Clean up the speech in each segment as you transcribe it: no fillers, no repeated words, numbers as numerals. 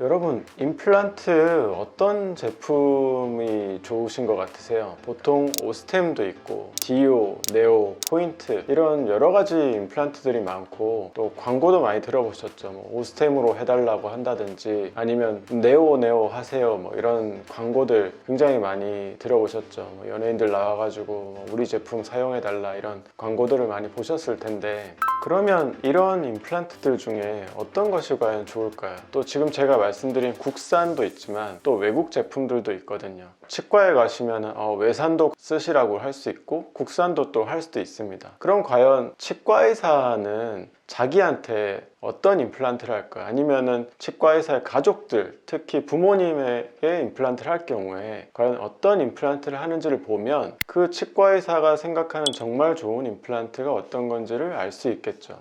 여러분, 임플란트 어떤 제품이 좋으신 것 같으세요? 보통 오스템도 있고 디오, 네오, 포인트 이런 여러 가지 임플란트들이 많고, 또 광고도 많이 들어보셨죠. 오스템으로 해달라고 한다든지 아니면 네오 하세요, 이런 광고들 굉장히 많이 들어보셨죠. 연예인들 나와가지고 우리 제품 사용해달라 이런 광고들을 많이 보셨을 텐데, 그러면 이런 임플란트들 중에 어떤 것이 과연 좋을까요? 또 지금 제가 말씀드린 국산도 있지만 또 외국 제품들도 있거든요. 치과에 가시면 외산도 쓰시라고 할 수 있고 국산도 또 할 수도 있습니다. 그럼 과연 치과 의사는 자기한테 어떤 임플란트를 할까요? 아니면은 치과 의사의 가족들, 특히 부모님에게 임플란트를 할 경우에 과연 어떤 임플란트를 하는지를 보면 그 치과 의사가 생각하는 정말 좋은 임플란트가 어떤 건지를 알 수 있겠죠.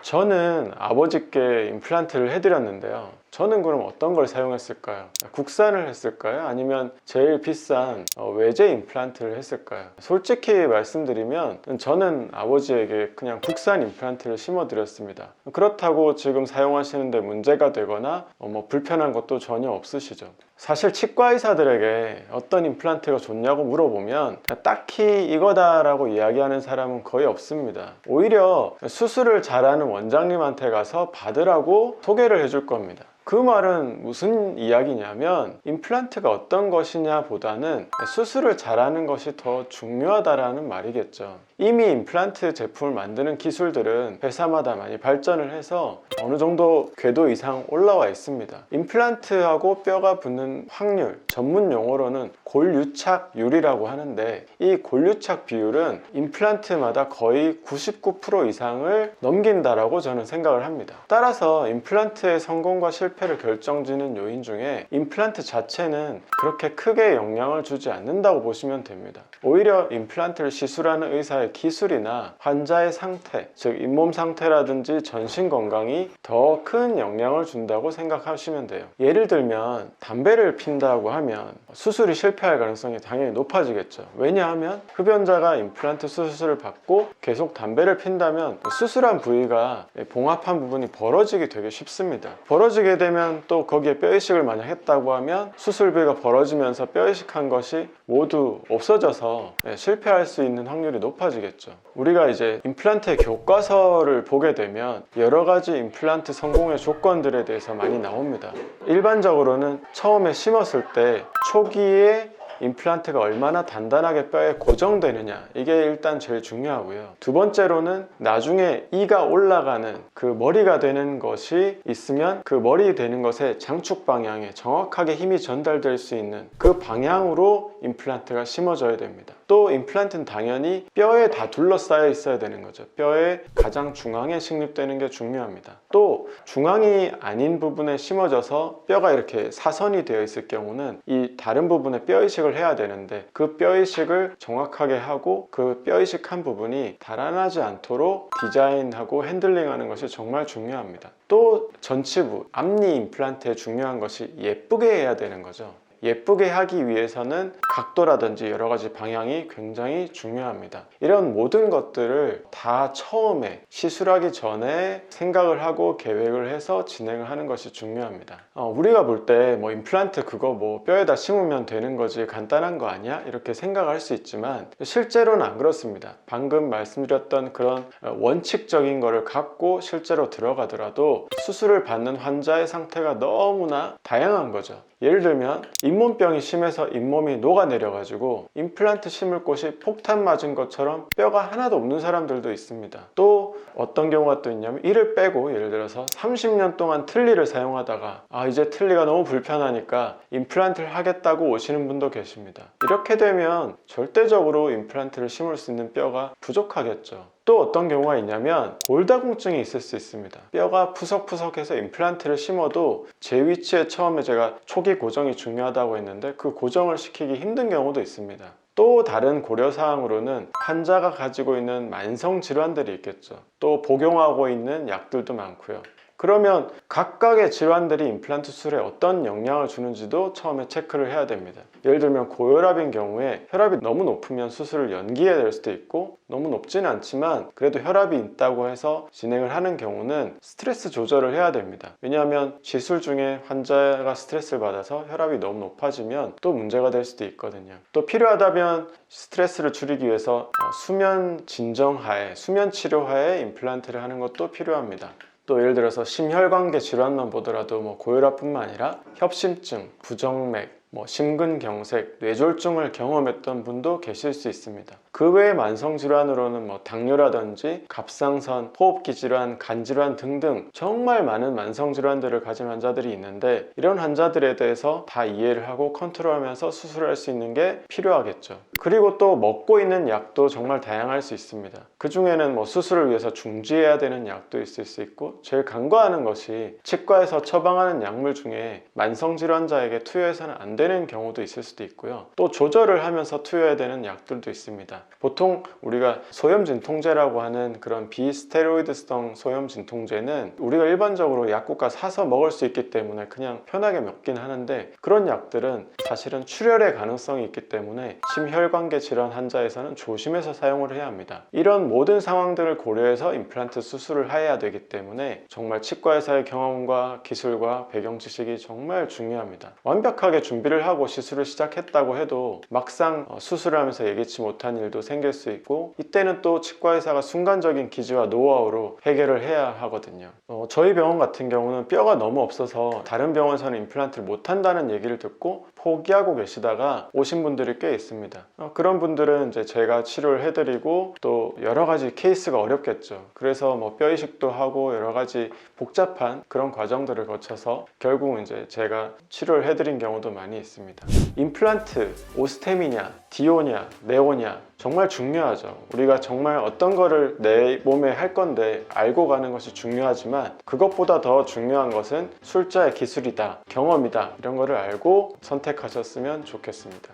저는 아버지께 임플란트를 해드렸는데요. 저는 그럼 어떤 걸 사용했을까요? 국산을 했을까요? 아니면 제일 비싼 외제 임플란트를 했을까요? 솔직히 말씀드리면 저는 아버지에게 그냥 국산 임플란트를 심어드렸습니다. 그렇다고 지금 사용하시는데 문제가 되거나 불편한 것도 전혀 없으시죠. 사실 치과 의사들에게 어떤 임플란트가 좋냐고 물어보면 딱히 이거다라고 이야기하는 사람은 거의 없습니다. 오히려 수술을 잘하는 원장님한테 가서 받으라고 소개를 해줄 겁니다. 그 말은 무슨 이야기냐면 임플란트가 어떤 것이냐 보다는 수술을 잘하는 것이 더 중요하다라는 말이겠죠. 이미 임플란트 제품을 만드는 기술들은 회사마다 많이 발전을 해서 어느 정도 궤도 이상 올라와 있습니다. 임플란트하고 뼈가 붙는 확률, 전문 용어로는 골유착률이라고 하는데, 이 골유착 비율은 임플란트마다 거의 99% 이상을 넘긴다라고 저는 생각을 합니다. 따라서 임플란트의 성공과 실패를 결정짓는 요인 중에 임플란트 자체는 그렇게 크게 영향을 주지 않는다고 보시면 됩니다. 오히려 임플란트를 시술하는 의사의 기술이나 환자의 상태, 즉 잇몸 상태라든지 전신 건강이 더 큰 영향을 준다고 생각하시면 돼요. 예를 들면 담배를 핀다고 하면 수술이 실패할 가능성이 당연히 높아지겠죠. 왜냐하면 흡연자가 임플란트 수술을 받고 계속 담배를 핀다면 수술한 부위가 봉합한 부분이 벌어지기 되게 쉽습니다. 벌어지게 되면 또 거기에 뼈이식을 만약 했다고 하면 수술 부위가 벌어지면서 뼈이식한 것이 모두 없어져서 실패할 수 있는 확률이 높아지겠죠. 우리가 이제 임플란트의 교과서를 보게 되면 여러 가지 임플란트 성공의 조건들에 대해서 많이 나옵니다. 일반적으로는 처음에 심었을 때 초기에 임플란트가 얼마나 단단하게 뼈에 고정되느냐, 이게 일단 제일 중요하고요. 두 번째로는 나중에 이가 올라가는 그 머리가 되는 것이 있으면 그 머리 되는 것의 장축 방향에 정확하게 힘이 전달될 수 있는 그 방향으로 임플란트가 심어져야 됩니다. 또 임플란트는 당연히 뼈에 다 둘러싸여 있어야 되는 거죠. 뼈의 가장 중앙에 식립되는 게 중요합니다. 또 중앙이 아닌 부분에 심어져서 뼈가 이렇게 사선이 되어 있을 경우는 이 다른 부분에 뼈이식을 해야 되는데, 그 뼈이식을 정확하게 하고 그 뼈이식한 부분이 달아나지 않도록 디자인하고 핸들링하는 것이 정말 중요합니다. 또 전치부, 앞니 임플란트의 중요한 것이 예쁘게 해야 되는 거죠. 예쁘게 하기 위해서는 각도라든지 여러 가지 방향이 굉장히 중요합니다. 이런 모든 것들을 다 처음에 시술하기 전에 생각을 하고 계획을 해서 진행을 하는 것이 중요합니다. 우리가 볼 때 임플란트 그거 뼈에다 심으면 되는 거지, 간단한 거 아니야? 이렇게 생각할 수 있지만 실제로는 안 그렇습니다. 방금 말씀드렸던 그런 원칙적인 거를 갖고 실제로 들어가더라도 수술을 받는 환자의 상태가 너무나 다양한 거죠. 예를 들면 잇몸병이 심해서 잇몸이 녹아내려 가지고 임플란트 심을 곳이 폭탄 맞은 것처럼 뼈가 하나도 없는 사람들도 있습니다. 또 어떤 경우가 또 있냐면 이를 빼고 예를 들어서 30년 동안 틀니를 사용하다가 이제 틀니가 너무 불편하니까 임플란트를 하겠다고 오시는 분도 계십니다. 이렇게 되면 절대적으로 임플란트를 심을 수 있는 뼈가 부족하겠죠. 또 어떤 경우가 있냐면 골다공증이 있을 수 있습니다. 뼈가 푸석푸석해서 임플란트를 심어도 제 위치에 처음에 제가 초기 고정이 중요하다고 했는데 그 고정을 시키기 힘든 경우도 있습니다. 또 다른 고려사항으로는 환자가 가지고 있는 만성 질환들이 있겠죠. 또 복용하고 있는 약들도 많고요. 그러면 각각의 질환들이 임플란트 수술에 어떤 영향을 주는지도 처음에 체크를 해야 됩니다. 예를 들면 고혈압인 경우에 혈압이 너무 높으면 수술을 연기해야 될 수도 있고, 너무 높지는 않지만 그래도 혈압이 있다고 해서 진행을 하는 경우는 스트레스 조절을 해야 됩니다. 왜냐하면 시술 중에 환자가 스트레스를 받아서 혈압이 너무 높아지면 또 문제가 될 수도 있거든요. 또 필요하다면 스트레스를 줄이기 위해서 수면 진정하에, 수면 치료하에 임플란트를 하는 것도 필요합니다. 또 예를 들어서 심혈관계 질환만 보더라도 고혈압뿐만 아니라 협심증, 부정맥, 심근경색, 뇌졸중을 경험했던 분도 계실 수 있습니다. 그 외의 만성질환으로는 당뇨라든지 갑상선, 호흡기 질환, 간질환 등등 정말 많은 만성질환들을 가진 환자들이 있는데, 이런 환자들에 대해서 다 이해를 하고 컨트롤하면서 수술할 수 있는 게 필요하겠죠. 그리고 또 먹고 있는 약도 정말 다양할 수 있습니다. 그 중에는 수술을 위해서 중지해야 되는 약도 있을 수 있고, 제일 간과하는 것이 치과에서 처방하는 약물 중에 만성질환자에게 투여해서는 안 되는 경우도 있을 수도 있고요. 또 조절을 하면서 투여해야 되는 약들도 있습니다. 보통 우리가 소염진통제라고 하는 그런 비스테로이드성 소염진통제는 우리가 일반적으로 약국가 사서 먹을 수 있기 때문에 그냥 편하게 먹긴 하는데, 그런 약들은 사실은 출혈의 가능성이 있기 때문에 심혈관계 질환 환자에서는 조심해서 사용을 해야 합니다. 이런 모든 상황들을 고려해서 임플란트 수술을 해야 되기 때문에 정말 치과의사의 경험과 기술과 배경 지식이 정말 중요합니다. 완벽하게 준비를 하고 시술을 시작했다고 해도 막상 수술을 하면서 예기치 못한 일도 생길 수 있고, 이때는 또 치과의사가 순간적인 기지와 노하우로 해결을 해야 하거든요. 저희 병원 같은 경우는 뼈가 너무 없어서 다른 병원에서는 임플란트를 못한다는 얘기를 듣고 포기하고 계시다가 오신 분들이 꽤 있습니다. 그런 분들은 이제 제가 치료를 해드리고, 또 여러 가지 케이스가 어렵겠죠. 그래서 뼈 이식도 하고 여러 가지 복잡한 그런 과정들을 거쳐서 결국은 이제 제가 치료를 해드린 경우도 많이 있습니다. 임플란트, 오스템이냐, 디오냐, 네오냐 정말 중요하죠. 우리가 정말 어떤 거를 내 몸에 할 건데 알고 가는 것이 중요하지만, 그것보다 더 중요한 것은 술자의 기술이다, 경험이다, 이런 거를 알고 선택하셨으면 좋겠습니다.